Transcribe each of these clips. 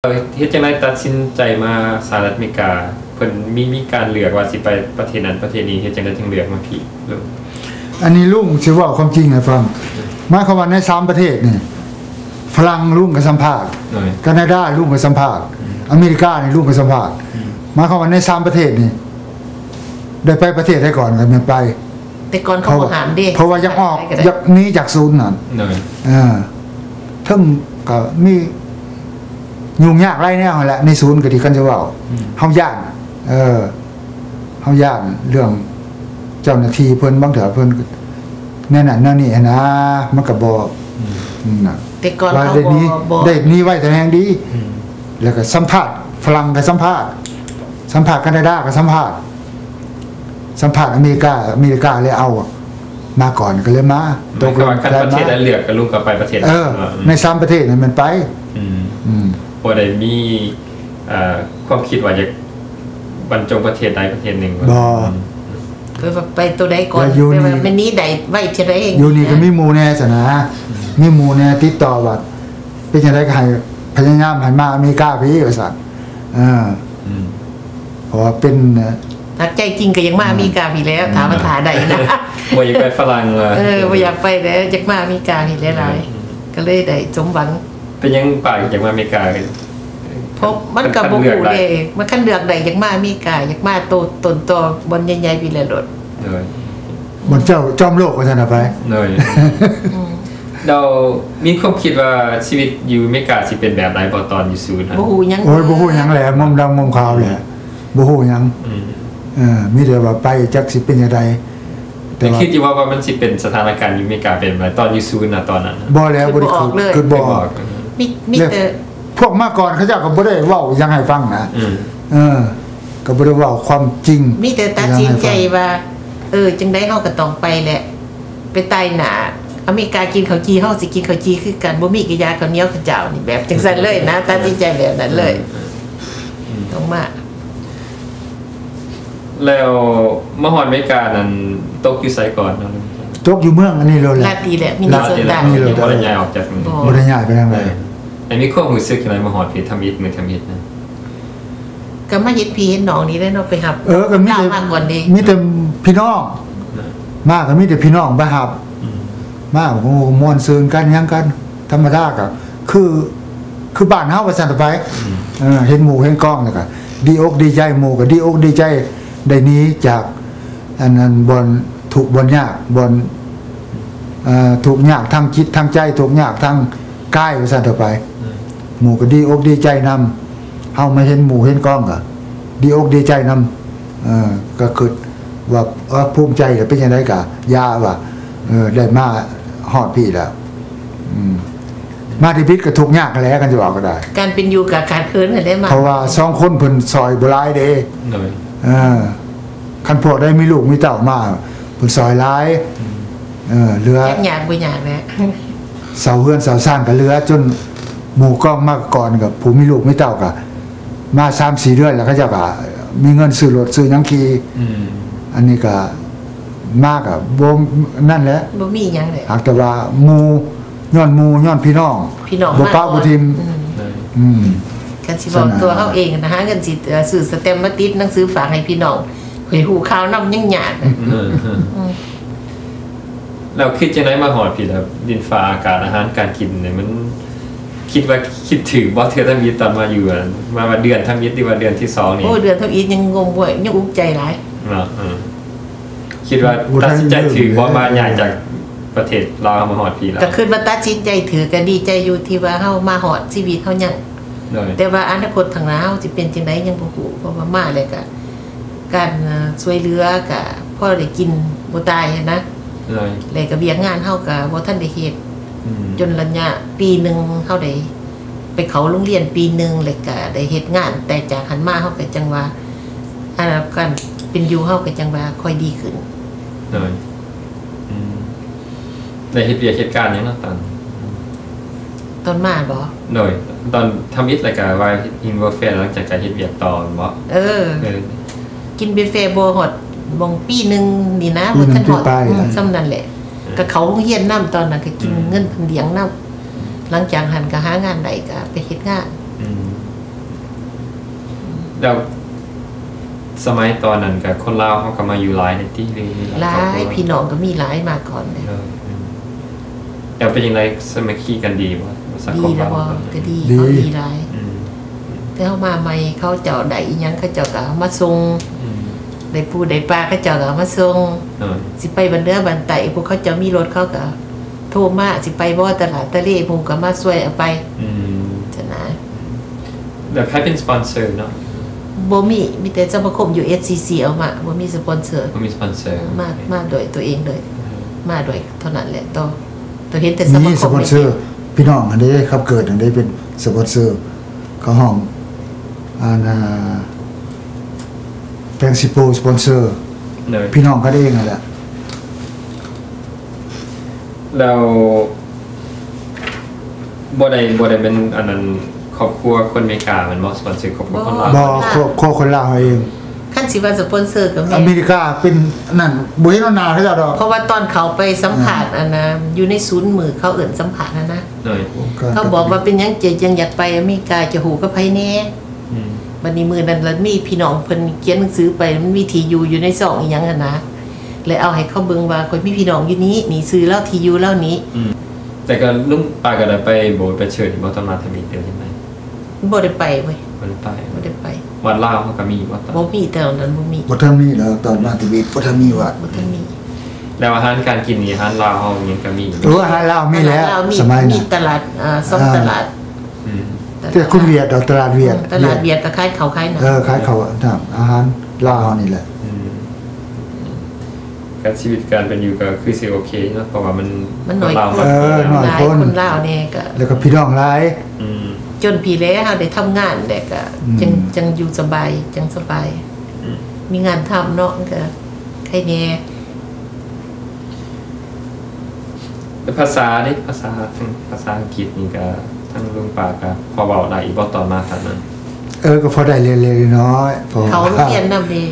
เฮ็ดจังได๋ตัดสินใจมาสหรัฐอเมริกาเพิ่นมีการเลือกว่าสิไปประเทศนั้นประเทศนี้เฮ็ดจังได๋ถึงเลือกมาพี่อันนี้ลุงสิเว้าความจริงให้ฟังหมายความว่าใน3ประเทศนี่ฝรั่งลุงก็สัมภาษณ์แคนาดาลุงก็สัมภาษณ์อเมริกานี่ลุงก็สัมภาษณ์หมายความว่าใน3ประเทศนี่ได้ไปประเทศได้ก่อนก็ไม่ไปแต่ก่อนเขาบ่หามเด้เพราะว่ายังออกอยากหนีจากศูนย์นั่นถึงก็มียุ่งยากหลายแนวแหละในศูนย์ก็ที่กันจะเว้าเฮาย่านเฮาย่านเรื่องเจ้าหน้าที่เพิ่นบางเถื่อเพิ่นแน่นั่นแนวนี้นะมันก็บ่น่ะแต่ก่อนเขาบ่ได้นี้ไว้แต่แห่งดีแล้วก็สัมภาษณ์ฝรั่งก็สัมภาษณ์แคนาดาก็สัมภาษณ์อเมริกาเลยเอามาก่อนก็เลยมาตกลงกันประเทศนั้นเลือกก็ลุงก็ไปประเทศใน3ประเทศนั้นมันไปบ่ได้มีความคิดว่าจะบรรจงประเทศใดประเทศหนึ่งบ่คือว่าไปตัวใดก่อนแต่ว่ามันนี้ใดไว้ที่ใดเองอยู่นี่ก็มีหมู่แน่ซะนะมีหมู่แน่ติดต่อว่าเป็นจังได๋ก็ให้พยายามให้มาอเมริกาพี่ว่าซั่นเพราะว่าเป็นถ้าใจจริงก็ยังมาอเมริกาพี่แล้วถามว่าถ่าใดนะบ่อยากไปฝรั่งบ่อยากไปแล้วอยากมาอเมริกาพี่หลายๆก็เลยได้สมหวังเป็นยังป่าอยากมาอเมริกาเพราะมันก็บ่ฮู้เด้มันคันเลือกได้อยากมาอเมริกาอยากมาต้นตอบนใหญ่ๆพี่ละรถบนเจ้าจอมโลกว่าซั่นน่ะไปเรามีความคิดว่าชีวิตอยู่อเมริกาสิเป็นแบบใดบ่ตอนอยู่ศูนย์บ่ฮู้หยังโอ้ยบ่ฮู้หยังแหละงมดำงมขาวแหละบ่ฮู้หยังมีแต่ว่าไปจักสิเป็นจังได๋แต่คิดอยู่ว่ามันสิเป็นสถานการณ์อยู่อเมริกาเป็นแบบตอนอยู่ศูนย์น่ะตอนนั้นบ่แล้วบ่ได้คือบ่มีแต่พวกมาก่อนเขาเจ้าก็บ่ได้เว้าหยังให้ฟังนะก็บ่ได้เว้าความจริงมีแต่ตัดสินใจว่าจังได๋เฮาก็ต้องไปแหละไปใต้หน้าอเมริกากินข้าวจีเฮาสิกินข้าวจีคือกันบ่มีกะยาข้าวเหนียวข้าวเจ้านี่แบบจังซั่นเลยนะตัดสินใจแบบนั้นเลยต้องมาแล้วมหาอเมริกานั้นตกอยู่ไสก่อนตกอยู่เมืองอันนี้เลยลาตีแหละมินนิโซตานี่เลยบ่ได้ย้ายออกจากบ่ได้ย้ายไปทางไหนอันนี้ความรู้สึกจังได๋มหาพี่ทำอิฐมื้อทำอิฐนะก็มาเฮ็ดพี่เฮ็ดน้องนี่ได้เนาะไปรับก็มีแต่มาก่อนดิมีแต่พี่น้องมาก็มีแต่พี่น้องไปรับมาโอ้ม่วนซื่นกันหยังกันธรรมดาก็คือบ้านเฮาว่าซั่นไปเห็นหมู่เห็นกองแล้วก็ดีอกดีใจหมู่ก็ดีอกดีใจได้นี้จากอันนั้นบ่ทุกข์บ่ยากบ่ทุกข์ยากทางจิตทางใจทุกข์ยากทางกายว่าซั่นไปหมู่ก็ดีอกดีใจนำเฮามาเห็นหมู่เห็นกองก็ดีอกดีใจนำก็คือว่าภูมิใจเป็นจังได๋ก็ยาว่าได้มาฮอดพี่แล้วมาที่พิษก็ทุกข์ยากกันแล้วกันจะบอกก็ได้การเป็นอยู่กับขาดเคินได้มาเพราะว่า2คนเพิ่นซอยบ่หลายเด้คันพวกได้มีลูกมีเต้ามาเพิ่นซอยหลายเหลือยากบ่ยากแหละเสาเฮือนเสาซ่านก็เหลือจนหมู่กองมาก่อนกับผู้มีลูกมีเต้าก็มา 3-4 เดือนแล้วเขาเจ้าก็มีเงินซื้อรถซื้อหยังขี่อันนี้ก็มากอ่ะบ่นั่นแหละบ่มีหยังเลยหากแต่ว่าหมู่ย้อนพี่น้องบ่ปะบ่ทิมกันสิบอกตัวเฮาเองนะฮะเงินสิซื้อสแตมป์มาติดหนังสือฝากให้พี่น้องเผยหูข่าวนำยังยากแล้วคิดจังได๋มาฮอดพี่แล้วดินฟ้าอากาศอาหารการกินเนี่ยมันคิดว่าคิดถึงบ่เทื่อทำอีตอนมาอยู่มาเดือนทำอีดีว่าเดือนที่2นี่โอ้เดือนทำอียังงงบ่ยังอุกใจหลายคิดว่าตัดสินใจถือว่ามาย้ายจากประเทศลาวมาฮอดพี่แล้วก็คือว่าตัดสินใจถือก็ดีใจอยู่ที่ว่าเฮามาฮอดชีวิตเฮายังแต่ว่าอนาคตข้างหน้าเฮาสิเป็นจังได๋ยังบ่ฮู้เพราะว่ามาแล้วก็การช่วยเหลือก็พอได้กินบ่ตายนะแล้วก็เวียกงานเฮาก็บ่ทันได้เฮ็ดจนระยะปีนึงเฮาได้ไปเข้าโรงเรียนปีนึงแล้วก็ได้เฮ็ดงานแต่จากหันมาเฮาก็จังว่าการเป็นอยู่เฮาก็จังว่าค่อยดีขึ้นได้เฮ็ดเวียกเหตุการณ์หยังเนาะตอนมาบ่ตอนทำอิฐแล้วก็ว่าอินเวอร์แฟร์หลังจากการเฮ็ดเวียกต่อบ่กินบุฟเฟ่บ่ฮอดบ่งปีนึงนี่นะบ่ทันฮอดซ้ำนั่นแหละก็เขาโรงเรียนนำตอนนั้นก็กินเงินเพิ่นเลี้ยงนำหลังจากหันก็หางานได้ก็ไปเฮ็ดงาน แล้วสมัยตอนนั้นกับคนลาวเขาก็มาอยู่หลายในที่เลย หลายพี่น้องก็มีหลายมาก่อนเลย แล้วเป็นยังไงสมัคคีกันดีบ่สังค ดี ม แล้ว เรา บ่ก็ดีเขาดีหลายแต่เขามาใหม่เขาเจ้าได้อีหยังเขาเจ้าก็เอามาส่งได้ปูได้ปลาเขาเจ้าก็เอามาส่งสิไปบันเนื้อบันไตพวกเขาเจ้ามีรถเขาก็โทรมาสิไปบ่ตลาดตะเลหมู่ก็มาช่วยเอาไปจะนะ แบบให้เป็นสปอนเซอร์เนาะ บ่มีแต่สมาคมอยู่ SCC เอามาบ่มีสปอนเซอร์ ก็มีสปอนเซอร์ มาโดยตัวเองเลยมาโดยเท่านั้นแหละตัวเห็นแต่สมา มี ค ส ม ปอนเซอร์พี่น้องอันนี้ครับเกิดอันนี้เป็นสปอนเซอร์เขาห้องแปงซิโปสปอนเซอร์พี่น้องก็ได้เองนั่นแหละ แล้วบ่ได้เป็นอันนั้นครอบครัวคนอเมริกามันบ่สปอนเซอร์ครอบครัวคนลาว บ่ครอบคนลาวเอง คันสิว่าสปอนเซอร์ก็ อ แม่ เมริกาเป็นนั่นบ่เห็นนานเขาเจ้าดอก เพราะว่าตอนเขาไปสัมภาษณ์อยู่ในศูนย์มือเขาเอิ่นสัมภาษณ์นะ เขาบอกว่าเป็นยังยังอยากไปอเมริกาจะหูกับไผแน่บัดนี้มื้อนั้นแล้วมีพี่น้องเพิ่นเขียนหนังสือไปมันมีที่อยู่ในซองอีหยังหั่นนะเลยเอาให้เขาเบิ่งว่าคนมีพี่น้องอยู่นี้นี่ซื้อแล้วที่อยู่แล้วนี้ แต่ก็ลุงป้าก็ได้ไปโบสถ์ไปเชิญบ่ต้องมาทำอีกเดียวใช่ไหม บ่ได้ไปเว้ย บ่ได้ไป บ่ได้ไป วัดลาวเขาก็มีบ่ตอน บ่มีแต่นั้นบ่มี บ่ทันมีแล้วตอนมาทีวีบ่ทันมีว่า บ่ทันมี แล้วอาหารการกินนี่อาหารลาวเฮายังก็มี อาหารลาวมีแล้วสมัย มี นั้น ตลาด2ตลาด แต่คุณเวียดดอกตลาดเวียด ตลาดเวียดก็ขายเขาขายหนัง ขายเขาอาหารลาวนี่แหละ การชีวิตการเป็นอยู่ก็คือสิโอเคเนาะเพราะว่ามัน น้อย ลาว คน หน่อยคน ลาวเนี่ยก็ แล้วก็พี่น้องหลาย จนพี่แล้วเฮาได้ทำงานแหละก็จังอยู่สบายจังสบายมีงานทำเนาะก็ใครแน่ แล้วภาษาอังกฤษนี่ก็ทั้งลุงป้าก็พอเว้าได้อีกบ่ตอนมาครับนั้น ก็พอได้เรียนน้อยพอ เขาโรงเรียนนำดี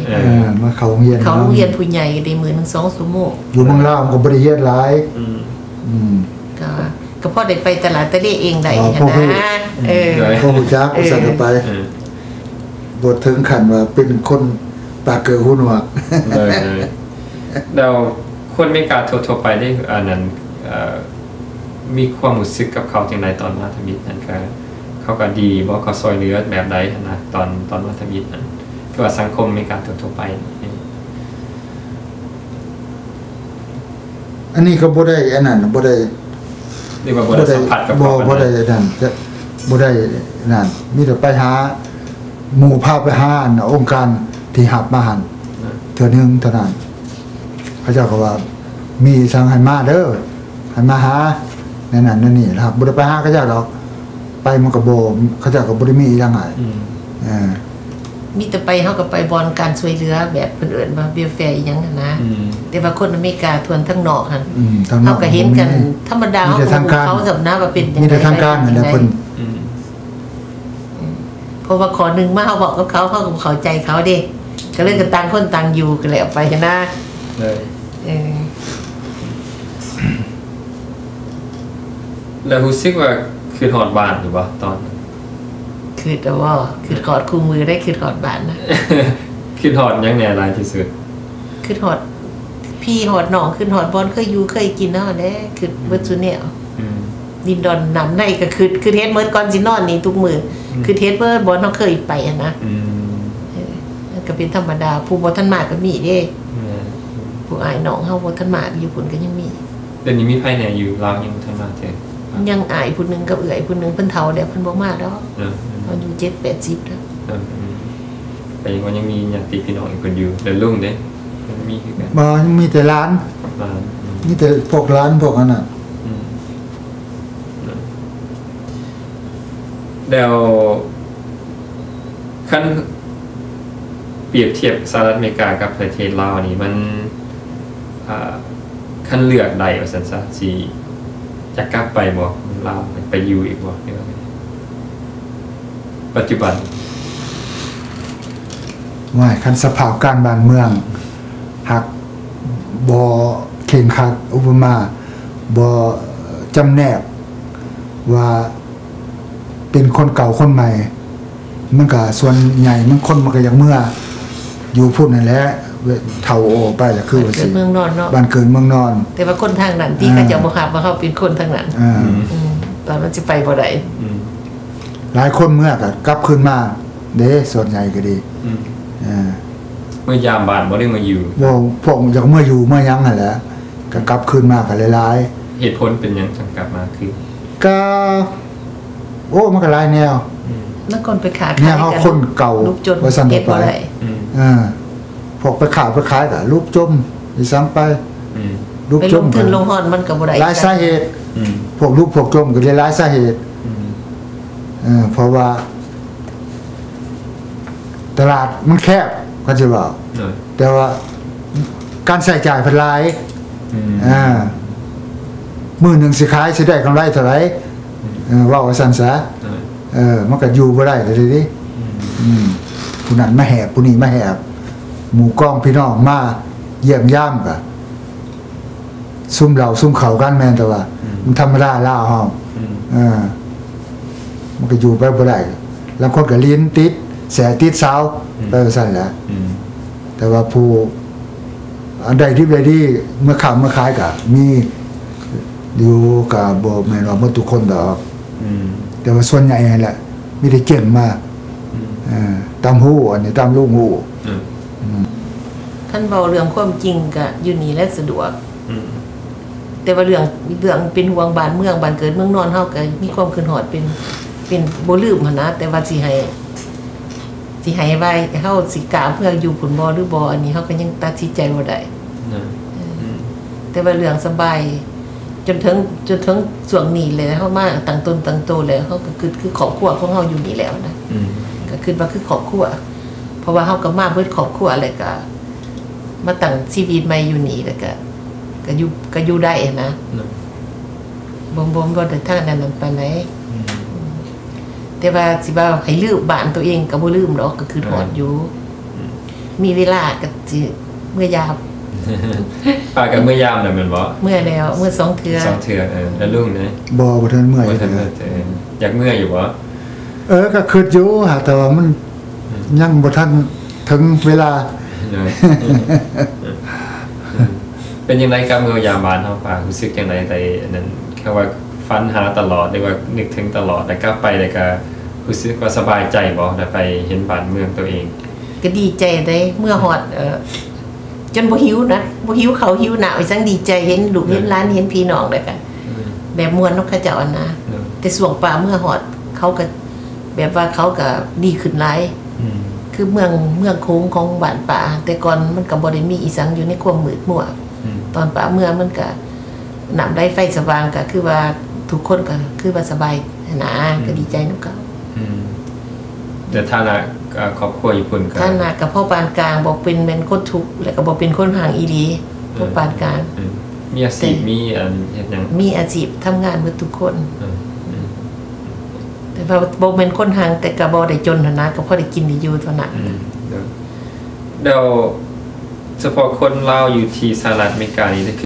มาเขาโรงเรียน เขาโรงเรียนผู้ใหญ่ก็ได้มื้อนึง2ชั่วโมง อยู่เมืองลาวก็บ่ได้เรียนหลายก็พอได้ไปตลาดตะเลเองได้นะพอฮู้จักสั่นไปบ่ถึงขั้นว่าเป็นคนปากเกอหูหนวกเลยแล้วคนอเมริกาทั่วๆไปได้อันนั้นมีความรู้สึกกับเขาจังไดตอนมาทมิตนั่นก็เขาก็ดีบ่เขาซอยเหลือแบบใดนะตอนมาทมิตนั้นคือว่าสังคมอเมริกาทั่วๆไปอันนี้ก็บ่ได้อันนั้นบ่ได้เรียกว่าบ่ได้สัมผัสกับเขาบ่ได้นั่นจะบ่ได้นั่นมีแต่ไปหาหมู่พาไปหาองค์การที่หับมาหันเทื่อนึงเท่านั้นเขาเจ้าก็ว่ามีสังให้มาเด้อให้มาหานั่นนี่ครับบ่ได้ไปหาเขาเจ้าดอกไปมันก็บ่เขาเจ้าก็บ่ได้มีอีหยังไงมีแต่ไปเฮาก็ไปบอนการช่วยเหลือแบบเพิ่นเอิ้นว่าเวลแฟร์อีหยังนะแต่ว่าคนอเมริกาทวนทั้งนอกหั่นเฮาก็เห็นกันธรรมดาเขาสำนักว่าเป็นจังได๋มีแต่ทางการนั่นแหละเพิ่นเพราะว่าขอนึงมาเฮาบอกกับเขาก็เข้าใจเขาเด้ก็เลยก็ต่างคนต่างอยู่กันแล้วไปนะแล้วรู้สึกว่าคือฮอดบ้านอยู่บ่ตอนคือแต่ว่าคือถอดคู่มือได้คือถอดบ้านนะคือถอดยังแน่หลายที่สุดคือถอดพี่ถอดน้องคือถอดบอลเคยอยู่เคยกินเนาะแน่คือเบิดซุแนวดินดอนน้ำในก็คือเทสเมื่อก่อนสินอนนี่ทุกมื้อคือเทสเมื่อบอลเฮาเคยไปนะก็เป็นธรรมดาผู้บ่ทันมาก็มีเด้ผู้อายน้องเฮาบ่ทันมาอยู่พุ่นก็ยังมีเดี๋ยวนี้มีไผแน่อยู่ลาวยังบ่ทันมาเด้ยังอายผู้นึงกับเอื้อยผู้นึงเพิ่นเฒ่าแล้วเพิ่นบ่มาดอกอายุ70-80แล้วแต่ยังมีญาติพี่น้องอีกคนอยู่เดินลุงเด้มันมีคือกันบ่มีแต่ร้านมีแต่พวกร้านพวกนั้นน่ะแล้วคันเปรียบเทียบสหรัฐอเมริกากับประเทศลาวนี่มันคันเลือกได้ว่าซั่นซะสิจะกลับไปบ่ลาวไปอยู่อีกบ่ปัจจุบันว่าคันสภาพการบ้านเมืองหักบ่เข่งขัดอุปมาบ่จำแนกว่าเป็นคนเก่าคนใหม่ มันก็ส่วนใหญ่มันคนมันก็อย่างเมื่ออยู่พุ่นนั่นแหละเฒ่าโอไปแล้วคือว่าสิ เมืองนอนเนาะ บ้านเกิดเมืองนอน แต่ว่าคนทางนั้นที่เขาจะบ่ฮับว่าเขาเป็นคนทางนั้น ตอนนั้นสิไปบ่ได้ หลายคนเมื่อก็กลับคืนมาเด้ส่วนใหญ่ก็ดีเมื่อยามบ้านบ่ได้มาอยู่บ่พวกอยากเมื่ออยู่เมื่อยังนั่นแหละก็กลับคืนมาก็หลายๆเหตุผลเป็นหยังจังกลับมาคือก็โอ้มันก็หลายแนวแล้วคนไปขายเนี่ยเฮาคนเก่าว่าซั่นไปพวกไปขายก็รูปจมอีซ้ํไปรูปจมถึงลงฮอดมันก็บ่ได้หลายสาเหตุพวกรูปพวกจมก็หลายสาเหตุเพราะว่าตลาดมันแคบก็จะว่าแต่ว่าการใช้จ่ายเพิ่นหลายมื้อนึงสิขายสิได้กำไรเท่าไหร่ว่าว่าซั่นซะมันก็อยู่บ่ได้เลยดิผู้นั้นมาแหบผู้นี้มาแหบหมู่กองพี่น้องมาเยี่ยมยามก็ซุ่มเหล้าซุ่มเขากันแม่นแต่ว่ามันธรรมดาลาวเฮามันก็อยู่ไปบ่ได้บางคนก็ลิ้นติดแสติดเสาไปซั่นแหละแต่ว่าผู้อันใดที่ได้ดีเมื่อค้าเมื่อขายก็มีอยู่ก็บ่แม่นว่าหมดทุกคนดอกแต่ว่าส่วนใหญ่นั่นแหละมีได้เก่งมาตามหูอันนี้ตามลูกหูท่านเว้าเรื่องความจริงก็อยู่นี่แหละสะดวกแต่ว่าเรื่องเป็นห่วงบ้านเมืองบ้านเกิดเมืองนอนเฮาก็มีความคิดฮอดเป็นบ่ลืมหั่นนะแต่ว่าสิให้ไว้เฮาสิกล้าเพื่ออยู่พุ่นบ่หรือบ่อันนี้เฮาก็ยังตัดสินใจบ่ได้แต่ว่าเรื่องสบายจนถึงช่วงนี้เลยเฮามาตั้งต้นตั้งโตแล้วเฮาก็คือครอบครัวของเฮาอยู่นี่แล้วนะก็คิดว่าคือครอบครัวเพราะว่าเฮาก็มาเบิดครอบครัวแล้วก็มาตั้งชีวิตใหม่อยู่นี่แล้วก็อยู่ได้นะบ่ได้ทางนั้นไปไหนแต่ว่าสิว่าให้ลืมบ้านตัวเองก็บ่ลืมดอกก็คือถอดอยู่มีเวลาก็สิเมื่อยามปากับเมื่อยามน่ะแม่นบ่เมื่อแล้วเมื่อ2เทื่อแล้วลุงนะบ่ทันเมื่อยอยากเมื่อยอยู่บ่ก็คิดอยู่แต่ว่ามันยังบ่ทันถึงเวลาเป็นยังไงกับเมื่อยามบ้านเฮาป่ารู้สึกจังได๋แต่นั้นแค่ว่าฝันหาตลอดหรือว่านึกถึงตลอดแล้วก็ไปแล้วก็รู้สึกว่าสบายใจบ่ได้ไปเห็นบ้านเมืองตัวเองก็ดีใจได้เมื่อฮอดจนบ่หิวนะบ่หิวเขาหิวหน้าอีสังดีใจเห็นลูกเห็นหลานเห็นพี่น้องได้กันแบบม่วนนกเขาเจ้าอันนะแต่ส่วงป่าเมื่อฮอดเขาก็แบบว่าเขาก็ดีขึ้นหลายคือเมืองโค้งของบ้านป่าแต่ก่อนมันก็บ่ได้มีอีสังอยู่ในความมืดมัวตอนป่าเมืองมันก็น้ำได้ไฟสว่างก็คือว่าทุกคนก็คือว่าสบายนะก็ดีใจนำเขาแต่ฐานะครอบครัวญี่ปุ่นก็ฐานะกับพ่อปานกลางบ่เป็นคนทุกข์แล้วก็บ่เป็นคนห่างอีหลีพ่อปานกลางมีอาชีพมีเฮ็ดหยังมีอาชีพทำงานหมดทุกคนแต่ว่าบ่เป็นคนห่างแต่ก็บ่ได้จนนะก็พอได้กินได้อยู่เท่านั้นเดี๋ยวเฉพาะคนลาวอยู่ที่สหรัฐอเมริกานี่